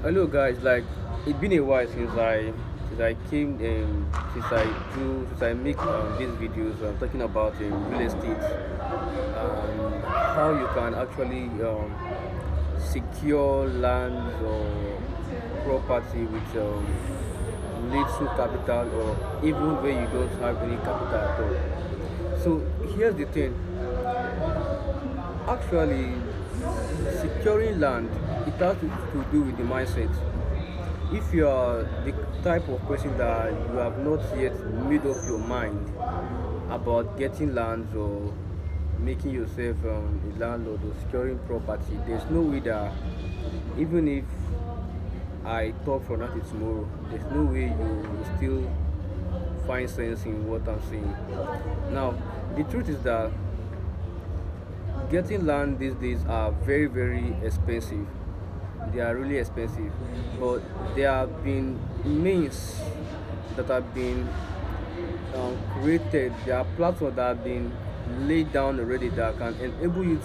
Hello guys, like it's been a while since I came since I make these videos talking about real estate and how you can actually secure lands or property with little capital or even where you don't have any capital at all. So here's the thing, actually securing land, it has to do with the mindset. If you are the type of person that you have not yet made up your mind about getting lands or making yourself a landlord or securing property, there's no way that even if I talk for nothing tomorrow, there's no way you will still find sense in what I'm saying. Now, the truth is that getting land these days are very, very expensive. They are really expensive, but there have been means that have been created. There are platforms that have been laid down already that can enable you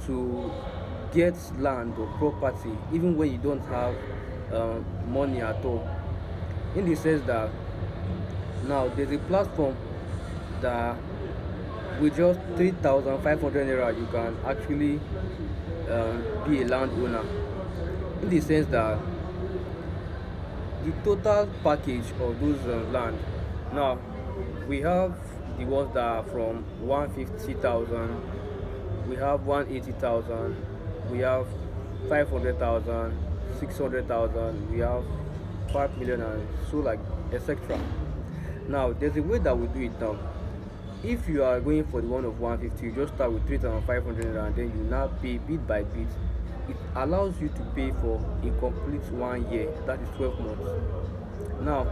to get land or property even when you don't have money at all. In the sense that now there's a platform that with just 3,500 naira you can actually be a landowner. In the sense that the total package of those land, now we have the ones that are from 150,000, we have 180,000, we have 500,000, 600,000, we have 5 million, and so like etc. Now there's a way that we do it now. If you are going for the one of 150, you just start with 3,500 and then you now pay bit by bit. It allows you to pay for a complete 1 year, that is 12 months. Now,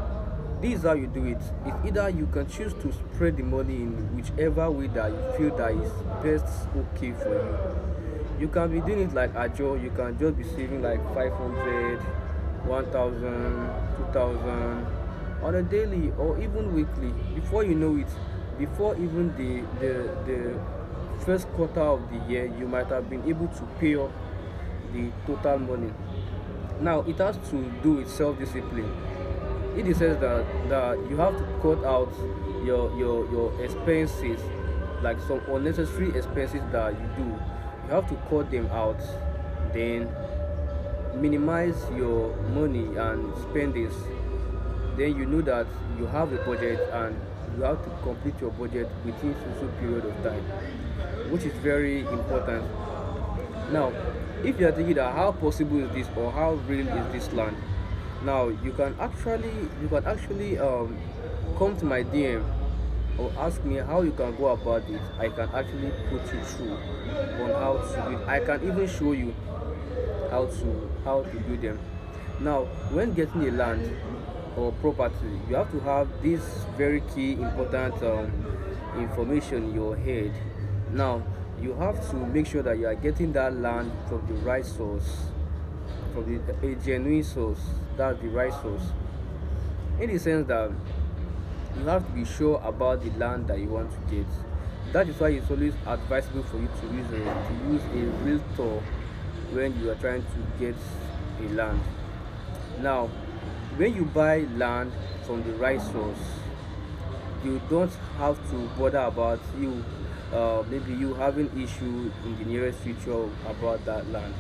this is how you do it. It's either you can choose to spread the money in whichever way that you feel that is best okay for you. You can be doing it like Ajo, you can just be saving like 500, 1,000, 2,000 on a daily or even weekly. Before you know it, before even the first quarter of the year, you might have been able to pay up the total money. Now it has to do with self-discipline. In the sense that you have to cut out your expenses, like some unnecessary expenses that you do. You have to cut them out, then minimize your money and spendings. Then you know that you have a budget and you have to complete your budget within a period of time, which is very important. Now, if you are thinking that how possible is this or how real is this land, now you can actually come to my DM or ask me how you can go about it. I can actually put you through on how to do it. I can even show you how to do them. Now, when getting a land or property, you have to have this very key important information in your head. Now, you have to make sure that you are getting that land from the right source, from a genuine source. That's the right source. In the sense that you have to be sure about the land that you want to get. That is why it's always advisable for you to use a realtor when you are trying to get a land. Now, when you buy land from the right source, you don't have to bother about you maybe you having issue in the nearest future about that land,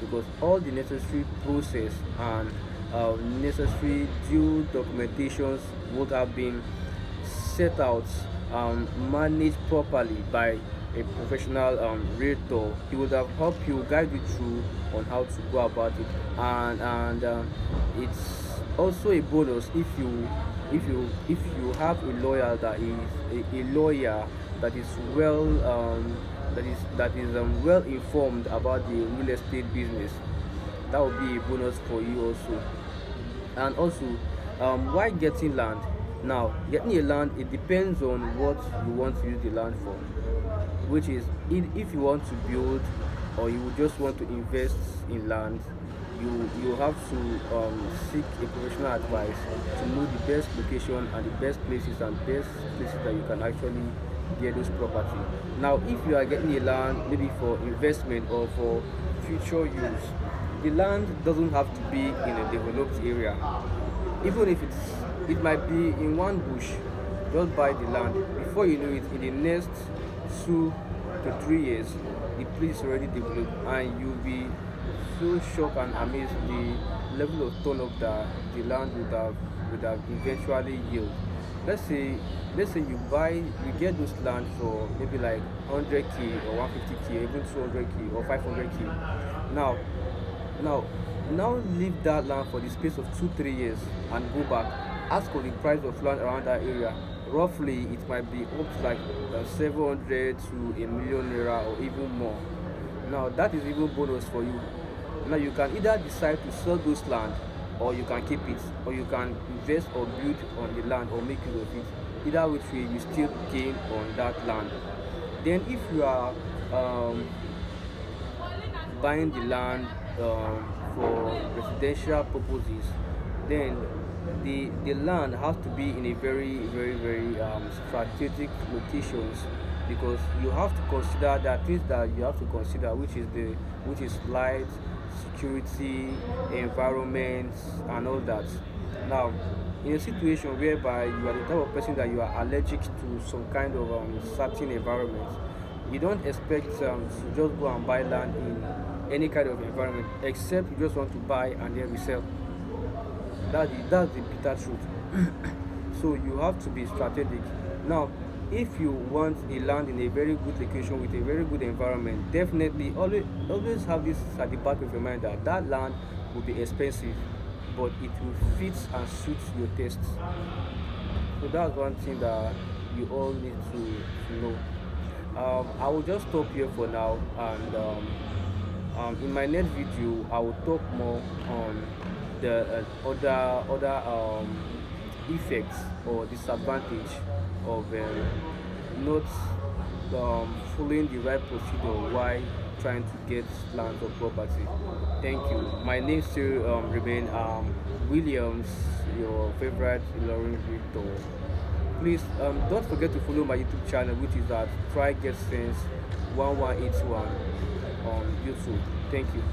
because all the necessary process and necessary due documentations would have been set out, managed properly by a professional realtor. He would have helped you, guide you through on how to go about it, and it's also a bonus if you have a lawyer that is a lawyer that is well informed about the real estate business. That will be a bonus for you also. And also, why getting land? Now, getting a land, it depends on what you want to use the land for, which is if you want to build or you just want to invest in land, you have to seek a professional advice to know the best location and the best places that you can actually get those property. Now, if you are getting a land maybe for investment or for future use, The land doesn't have to be in a developed area. Even if it might be in one bush, just buy the land. Before you know it, in the next 2 to 3 years, the place is already developed, and you'll be so shocked and amazed the level of turn-up that the land would have eventually yield. Let's say let's say you get those land for maybe like 100k or 150k, even 200k or 500k. Now now now leave that land for the space of 2 3 years and go back. Ask for the price of land around that area. Roughly it might be up to like 700 to a million naira or even more. Now that is even bonus for you. Now you can either decide to sell those land, or you can keep it, or you can invest or build on the land or make use of it. Either which way, you still gain on that land. Then if you are um, buying the land for residential purposes, then the land has to be in a very strategic locations, because you have to consider that things that you have to consider, which is light, security, environment, and all that. Now, in a situation whereby you are the type of person that you are allergic to some kind of certain environment, you don't expect to just go and buy land in any kind of environment, except you just want to buy and then resell. That's the bitter truth. So you have to be strategic. Now, if you want a land in a very good location with a very good environment, definitely always have this at the back of your mind that that land will be expensive, but it will fit and suit your tastes. So that's one thing that you all need to know. I will just stop here for now, and in my next video, I will talk more on the other effects or disadvantage of not following the right procedure while trying to get land or property. Thank you. My name still remain Williams, your favorite Ilorin Victor. Please don't forget to follow my YouTube channel, which is at Try Get Sense 1181 on YouTube. Thank you.